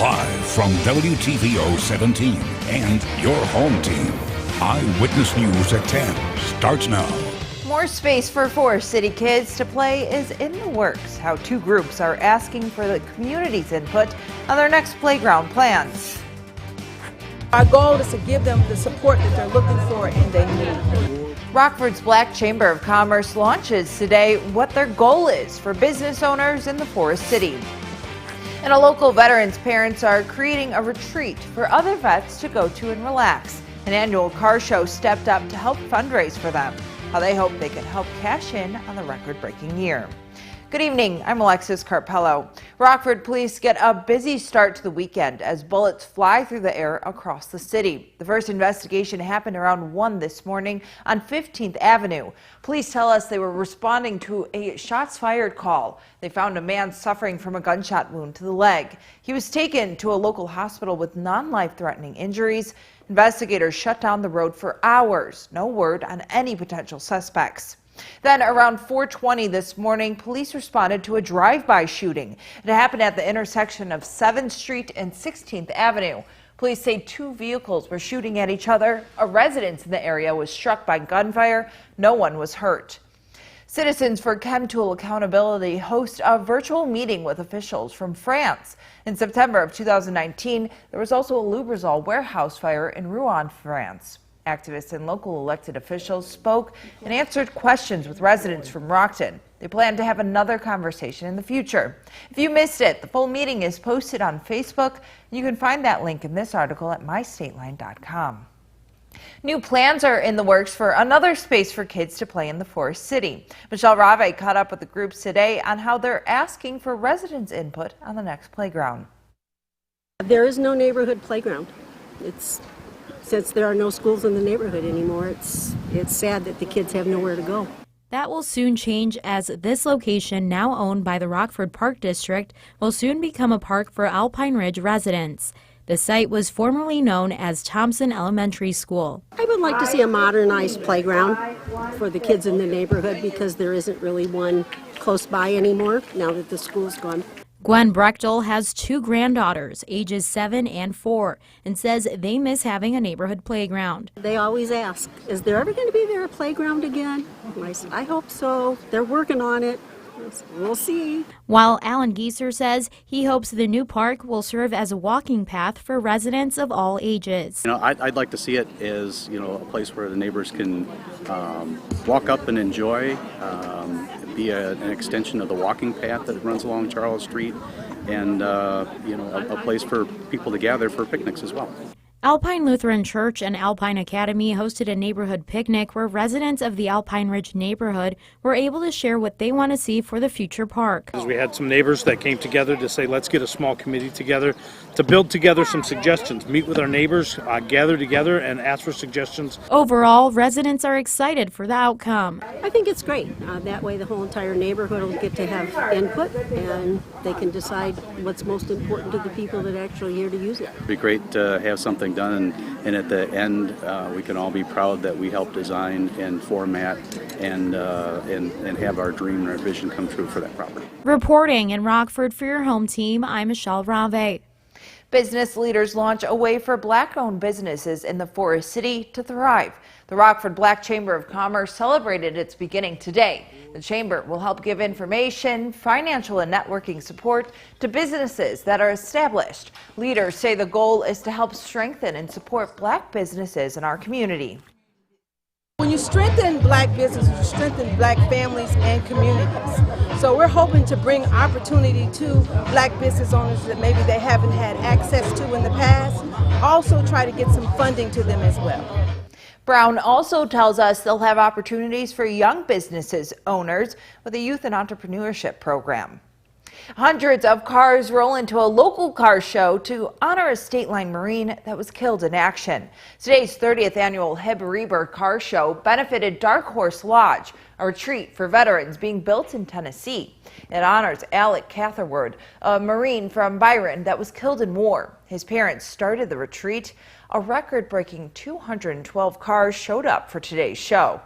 Live from WTVO 17 and your home team. Eyewitness News at 10 starts now. More space for Forest City kids to play is in the works. How two groups are asking for the community's input on their next playground plans. Our goal is to give them the support that they're looking for and they need. Rockford's Black Chamber of Commerce launches today what their goal is for business owners in the Forest City. And a local veterans' parents are creating a retreat for other vets to go to and relax. An annual car show stepped up to help fundraise for them. How they hope they can help cash in on the record-breaking year. Good evening, I'm Alexis Carpello. Rockford police get a busy start to the weekend as bullets fly through the air across the city. The first investigation happened around 1 this morning on 15th Avenue. Police tell us they were responding to a shots fired call. They found a man suffering from a gunshot wound to the leg. He was taken to a local hospital with non-life-threatening injuries. Investigators shut down the road for hours. No word on any potential suspects. Then around 4:20 this morning, police responded to a drive-by shooting. It happened at the intersection of 7th Street and 16th Avenue. Police say two vehicles were shooting at each other. A residence in the area was struck by gunfire. No one was hurt. Citizens for ChemTool Accountability host a virtual meeting with officials from France. In September of 2019, there was also a Lubrizol warehouse fire in Rouen, France. Activists and local elected officials spoke and answered questions with residents from Rockford. They plan to have another conversation in the future. If you missed it, the full meeting is posted on Facebook. You can find that link in this article at mystateline.com. New plans are in the works for another space for kids to play in the Forest City. Michelle Rave caught up with the groups today on how they're asking for residents' input on the next playground. There is no neighborhood playground. Since there are no schools in the neighborhood anymore, it's sad that the kids have nowhere to go. That will soon change as this location, now owned by the Rockford Park District, will soon become a park for Alpine Ridge residents. The site was formerly known as Thompson Elementary School. I would like to see a modernized playground for the kids in the neighborhood because there isn't really one close by anymore now that the school's gone. Gwen Brechtel has two granddaughters, ages 7 and 4, and says they miss having a neighborhood playground. They always ask, is there ever going to be there a playground again? And I said, I hope so. They're working on it. We'll see. While Alan Gieser says he hopes the new park will serve as a walking path for residents of all ages. I'd like to see it as, a place where the neighbors can walk up and enjoy, be an extension of the walking path that runs along Charles Street, and a place for people to gather for picnics as well. Alpine Lutheran Church and Alpine Academy hosted a neighborhood picnic where residents of the Alpine Ridge neighborhood were able to share what they want to see for the future park. We had some neighbors that came together to say, let's get a small committee together to build together some suggestions, meet with our neighbors, gather together and ask for suggestions. Overall, residents are excited for the outcome. I think it's great. That way the whole entire neighborhood will get to have input and they can decide what's most important to the people that are actually here to use it. It'd be great to have something done, and at the end we can all be proud that we helped design and format and have our dream and our vision come true for that property. Reporting in Rockford for your home team, I'm Michelle Rave. Business leaders launch a way for Black-owned businesses in the Forest City to thrive. The Rockford Black Chamber of Commerce celebrated its beginning today. The chamber will help give information, financial and networking support to businesses that are established. Leaders say the goal is to help strengthen and support Black businesses in our community. When you strengthen Black businesses, you strengthen Black families and communities. So we're hoping to bring opportunity to Black business owners that maybe they haven't had access to in the past. Also try to get some funding to them as well. Brown also tells us they'll have opportunities for young businesses owners with a youth and entrepreneurship program. Hundreds of cars roll into a local car show to honor a State Line Marine that was killed in action. Today's 30th annual Hibbrieber Car Show benefited Dark Horse Lodge, a retreat for veterans being built in Tennessee. It honors Alec Catherwood, a Marine from Byron that was killed in war. His parents started the retreat. A record-breaking 212 cars showed up for today's show.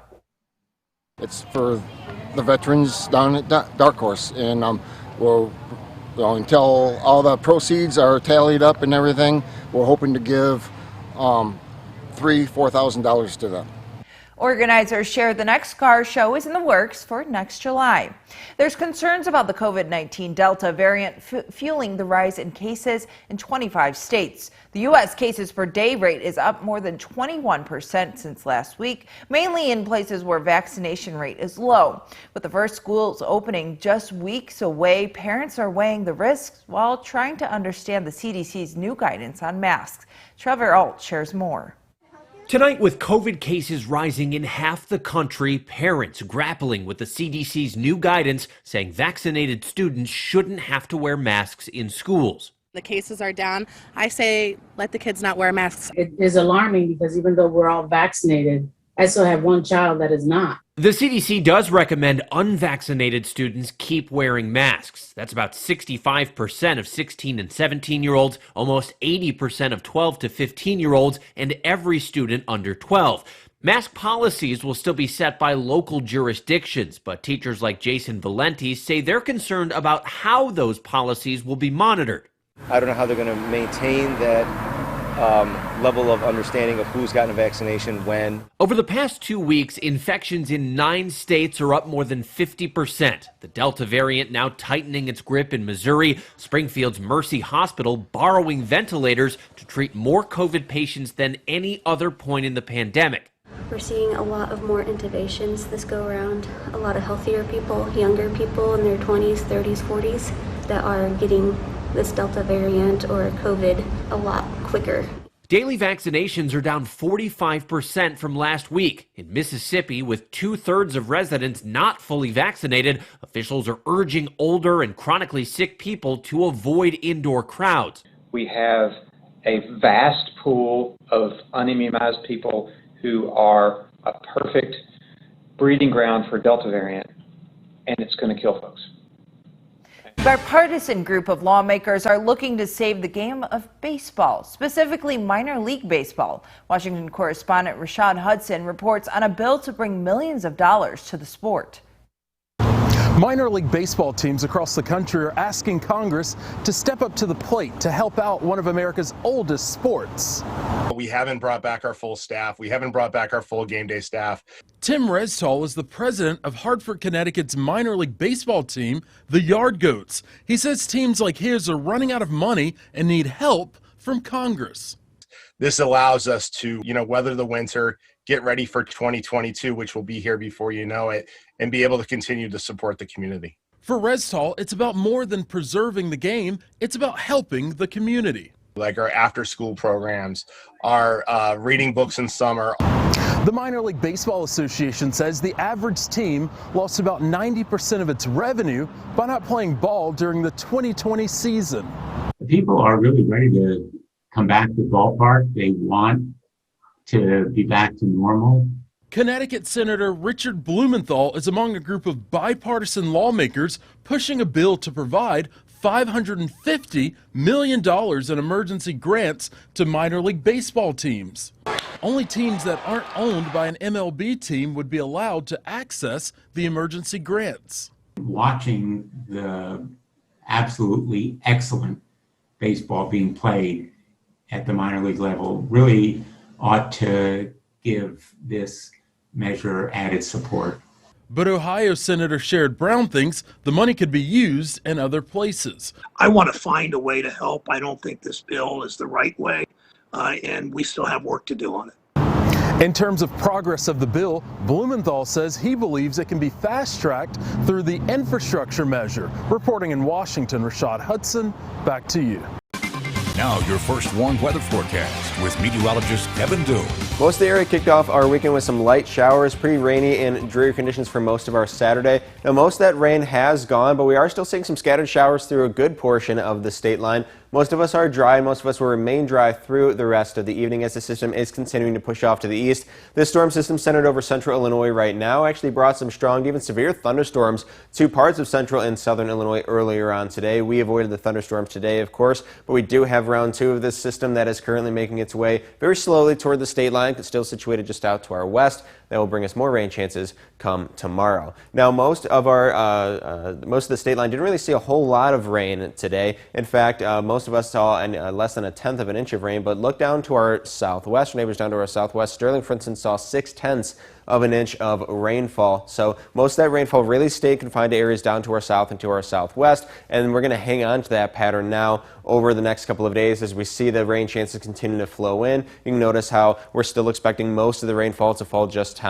It's for the veterans down at Dark Horse, and we're until all the proceeds are tallied up and everything, we're hoping to give $3,000–4,000 to them. Organizers share the next car show is in the works for next July. There's concerns about the COVID-19 Delta variant fueling the rise in cases in 25 states. The U.S. cases per day rate is up more than 21% since last week, mainly in places where vaccination rate is low. With the first schools opening just weeks away, parents are weighing the risks while trying to understand the CDC's new guidance on masks. Trevor Alt shares more. Tonight, with COVID cases rising in half the country, parents grappling with the CDC's new guidance saying vaccinated students shouldn't have to wear masks in schools. The cases are down. I say let the kids not wear masks. It is alarming because even though we're all vaccinated, I still have one child that is not. The CDC does recommend unvaccinated students keep wearing masks. That's about 65% of 16 and 17-year-olds, almost 80% of 12 to 15-year-olds, and every student under 12. Mask policies will still be set by local jurisdictions, but teachers like Jason Valenti say they're concerned about how those policies will be monitored. I don't know how they're going to maintain that level of understanding of who's gotten a vaccination when. Over the past 2 weeks, infections in 9 states are up more than 50%. The Delta variant now tightening its grip in Missouri. Springfield's Mercy Hospital borrowing ventilators to treat more COVID patients than any other point in the pandemic. We're seeing a lot of more intubations this go around. A lot of healthier people, younger people in their 20s, 30s, 40s that are getting this Delta variant or COVID a lot quicker. Daily vaccinations are down 45% from last week. In Mississippi, with 2/3 of residents not fully vaccinated, officials are urging older and chronically sick people to avoid indoor crowds. We have a vast pool of unimmunized people who are a perfect breeding ground for Delta variant, and it's going to kill folks. A bipartisan group of lawmakers are looking to save the game of baseball, specifically minor league baseball. Washington correspondent Rashad Hudson reports on a bill to bring millions of dollars to the sport. Minor league baseball teams across the country are asking Congress to step up to the plate to help out one of America's oldest sports. We haven't brought back our full staff. We haven't brought back our full game day staff. Tim Restall is the president of Hartford, Connecticut's minor league baseball team, the Yard Goats. He says teams like his are running out of money and need help from Congress. This allows us to, weather the winter, get ready for 2022, which will be here before you know it, and be able to continue to support the community. For Restall, it's about more than preserving the game. It's about helping the community. Like our after-school programs, our reading books in summer. The Minor League Baseball Association says the average team lost about 90% of its revenue by not playing ball during the 2020 season. The people are really ready to come back to the ballpark. They want to be back to normal. Connecticut Senator Richard Blumenthal is among a group of bipartisan lawmakers pushing a bill to provide $550 million in emergency grants to minor league baseball teams. Only teams that aren't owned by an MLB team would be allowed to access the emergency grants. Watching the absolutely excellent baseball being played at the minor league level really ought to give this measure added support. But Ohio Senator Sherrod Brown thinks the money could be used in other places. I want to find a way to help. I don't think this bill is the right way, and we still have work to do on it. In terms of progress of the bill, Blumenthal says he believes it can be fast-tracked through the infrastructure measure. Reporting in Washington, Rashad Hudson, back to you. Now your first warm weather forecast with meteorologist Kevin Dew. Most of the area kicked off our weekend with some light showers, pretty rainy and dreary conditions for most of our Saturday. Now most of that rain has gone, but we are still seeing some scattered showers through a good portion of the state line. most of us are dry. Most of us will remain dry through the rest of the evening as the system is continuing to push off to the east. This storm system centered over central Illinois right now actually brought some strong to even severe thunderstorms to parts of central and southern Illinois earlier on today. We avoided the thunderstorms today, of course, but we do have round 2 of this system that is currently making its way very slowly toward the state line. It's still situated just out to our west. That will bring us more rain chances come tomorrow. Now, most of the state line didn't really see a whole lot of rain today. In fact, most of us saw less than 1/10 of an inch of rain, but look down to our southwest. Neighbors down to our southwest. Sterling, for instance, saw 6/10 of an inch of rainfall. So most of that rainfall really stayed confined to areas down to our south and to our southwest, and we're going to hang on to that pattern now over the next couple of days as we see the rain chances continue to flow in. You can notice how we're still expecting most of the rainfall to fall just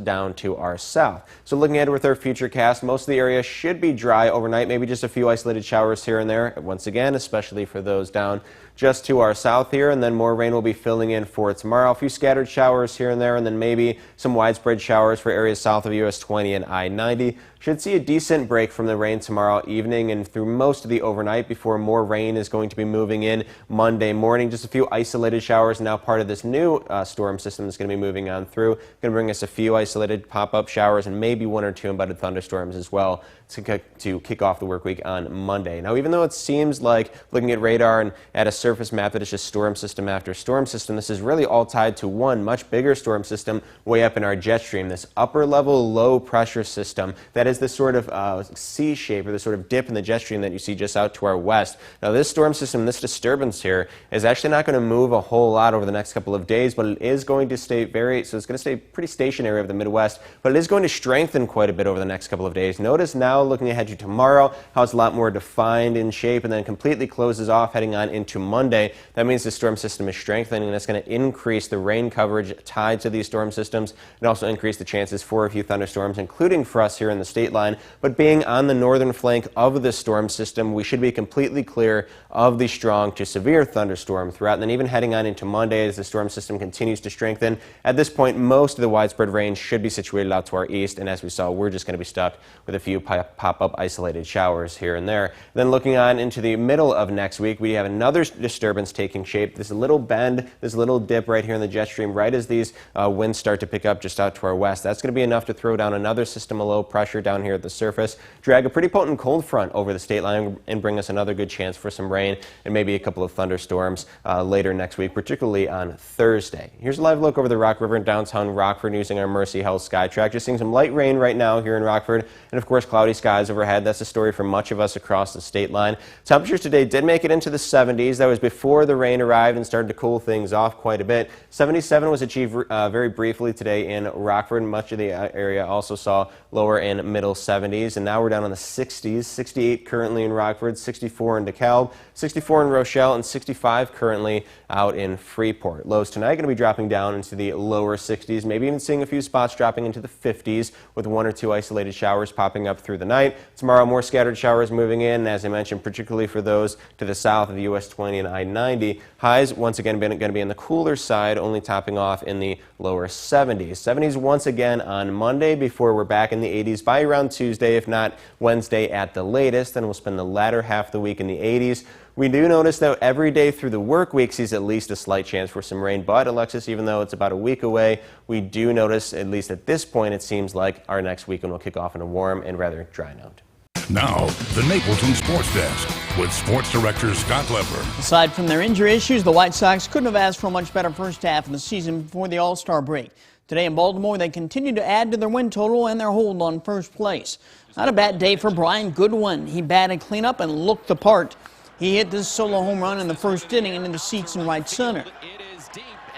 down to our south. So looking ahead with our future cast, most of the area should be dry overnight, maybe just a few isolated showers here and there, once again, especially for those down just to our south here, and then more rain will be filling in for tomorrow. A few scattered showers here and there, and then maybe some widespread showers for areas south of US 20 and I-90. Should see a decent break from the rain tomorrow evening and through most of the overnight before more rain is going to be moving in Monday morning. Just a few isolated showers now part of this new storm system that's going to be moving on through. Going to bring us a few isolated pop-up showers and maybe 1 or 2 embedded thunderstorms as well to kick off the work week on Monday. Now, even though it seems like looking at radar and at a surface map that it's just storm system after storm system, this is really all tied to one much bigger storm system way up in our jet stream, this upper level low pressure system that is this sort of C shape or this sort of dip in the jet stream that you see just out to our west. Now, this storm system, this disturbance here is actually not going to move a whole lot over the next couple of days, but it is going to stay so it's going to stay pretty stationary over the Midwest, but it is going to strengthen quite a bit over the next couple of days. Notice now, looking ahead to tomorrow, how it's a lot more defined in shape and then completely closes off heading on into Monday. That means the storm system is strengthening, and that's going to increase the rain coverage tied to these storm systems and also increase the chances for a few thunderstorms, including for us here in the state line. But being on the northern flank of the storm system, we should be completely clear of the strong to severe thunderstorm throughout. And then even heading on into Monday as the storm system continues to strengthen. At this point, most of the widespread rain should be situated out to our east, and as we saw, we're just going to be stuck with a few pop-up isolated showers here and there. Then looking on into the middle of next week, we have another disturbance taking shape. This little bend, this little dip right here in the jet stream, right as these winds start to pick up just out to our west. That's going to be enough to throw down another system of low pressure down here at the surface, drag a pretty potent cold front over the state line, and bring us another good chance for some rain and maybe a couple of thunderstorms later next week, particularly on Thursday. Here's a live look over the Rock River in downtown Rockford using our Mercy Health Sky Track. Just seeing some light rain right now here in Rockford, and of course cloudy skies overhead. That's the story for much of us across the state line. Temperatures today did make it into the 70s. That was before the rain arrived and started to cool things off quite a bit. 77 was achieved very briefly today in Rockford. Much of the area also saw lower and middle 70s, and now we're down on the 60s. 68 currently in Rockford, 64 in DeKalb, 64 in Rochelle, and 65 currently out in Freeport. Lows tonight going to be dropping down into the lower 60s, maybe even seeing a few spots dropping into the 50s with 1 or 2 isolated showers popping up through the night. Tomorrow, more scattered showers moving in, as I mentioned, particularly for those to the south of the US 20 and I-90. Highs once again going to be on the cooler side, only topping off in the lower 70s. 70s once again on Monday before we're back in the 80s by around Tuesday, if not Wednesday at the latest. Then we'll spend the latter half of the week in the 80s. We do notice, though, every day through the work week sees at least a slight chance for some rain. But, Alexis, even though it's about a week away, we do notice, at least at this point, it seems like our next weekend will kick off on a warm and rather dry note. Now, the Napleton Sports Desk with Sports Director Scott Lepler. Aside from their injury issues, the White Sox couldn't have asked for a much better first half of the season before the All-Star break. Today in Baltimore, they continue to add to their win total and their hold on first place. Not a bad day for Brian Goodwin. He batted cleanup and looked the part. He hit this solo home run in the first inning into the seats in right center.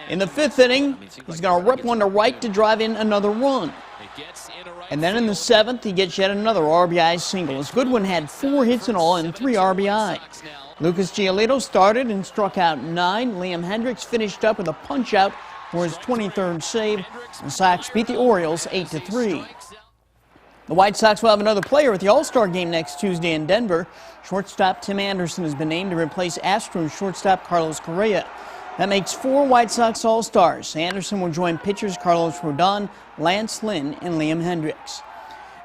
In the 5th inning, he's going to rip one to right to drive in another run. And then in the 7th, he gets yet another RBI single, as Goodwin had 4 hits in all and 3 RBIs. Lucas Giolito started and struck out 9. Liam Hendricks finished up with a punch-out for his 23rd save. The Sox beat the Orioles 8-3. The White Sox will have another player at the All-Star game next Tuesday in Denver. Shortstop Tim Anderson has been named to replace Astros shortstop Carlos Correa. That makes 4 White Sox All-Stars. Anderson will join pitchers Carlos Rodon, Lance Lynn, and Liam Hendricks.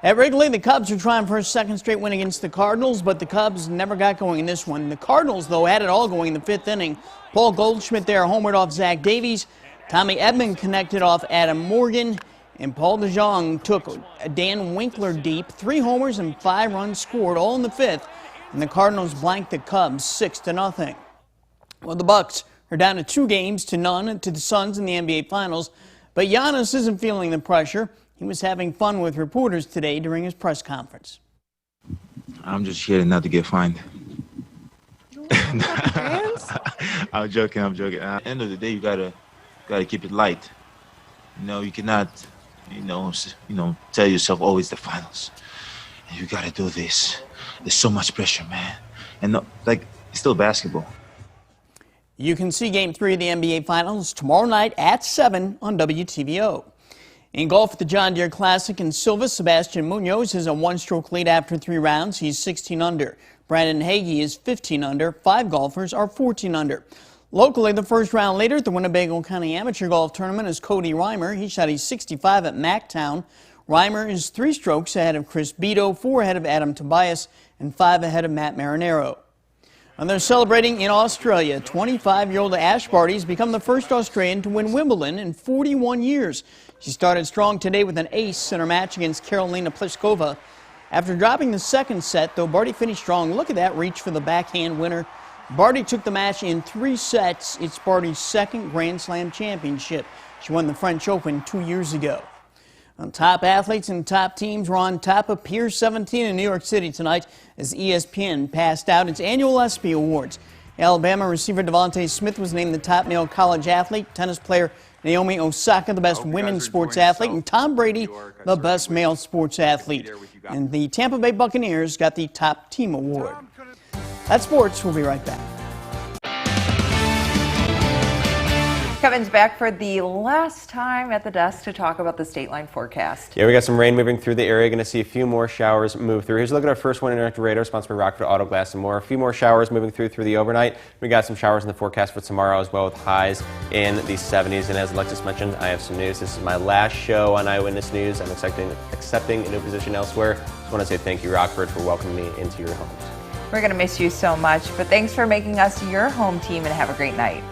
At Wrigley, the Cubs are trying for a second straight win against the Cardinals, but the Cubs never got going in this one. The Cardinals, though, had it all going in the 5th inning. Paul Goldschmidt there homered off Zach Davies. Tommy Edman connected off Adam Morgan. And Paul DeJong took Dan Winkler deep. 3 homers and 5 runs scored, all in the 5th. And the Cardinals blanked the Cubs 6-0. Well, the Bucks are down to 2-0 to the Suns in the NBA Finals. But Giannis isn't feeling the pressure. He was having fun with reporters today during his press conference. I'm just here not to get fined. I'm joking. At the end of the day, you gotta keep it light. You cannot, tell yourself always the finals. You gotta do this. There's so much pressure, man. And it's still basketball. You can see Game 3 of the NBA Finals tomorrow night at 7 on WTVO. In golf at the John Deere Classic in Silva, Sebastian Munoz has a 1-stroke lead after 3 rounds. He's 16 under. Brandon Hagee is 15 under. 5 golfers are 14 under. Locally, the first round leader at the Winnebago County Amateur Golf Tournament is Cody Reimer. He shot a 65 at Mactown. Reimer is 3 strokes ahead of Chris Beto, 4 ahead of Adam Tobias, and 5 ahead of Matt Marinero. And they're celebrating in Australia. 25-year-old Ash Barty has become the first Australian to win Wimbledon in 41 years. She started strong today with an ace in her match against Karolina Pliskova. After dropping the second set, though, Barty finished strong. Look at that reach for the backhand winner. Barty took the match in 3 sets. It's Barty's 2nd Grand Slam championship. She won the French Open 2 years ago. Top athletes and top teams were on top of Pier 17 in New York City tonight as ESPN passed out its annual ESPY Awards. Alabama receiver Devontae Smith was named the top male college athlete, tennis player Naomi Osaka the best women's sports athlete, and Tom Brady the best male sports athlete. And the Tampa Bay Buccaneers got the top team award. That's sports. We'll be right back. Kevin's back for the last time at the desk to talk about the state line forecast. Yeah, we got some rain moving through the area. Going to see a few more showers move through. Here's a look at our first one interactive radar, sponsored by Rockford Auto Glass and More. A few more showers moving through the overnight. We got some showers in the forecast for tomorrow as well, with highs in the 70s. And as Alexis mentioned, I have some news. This is my last show on Eyewitness News. I'm accepting a new position elsewhere. Just want to say thank you, Rockford, for welcoming me into your homes. We're going to miss you so much, but thanks for making us your home team, and have a great night.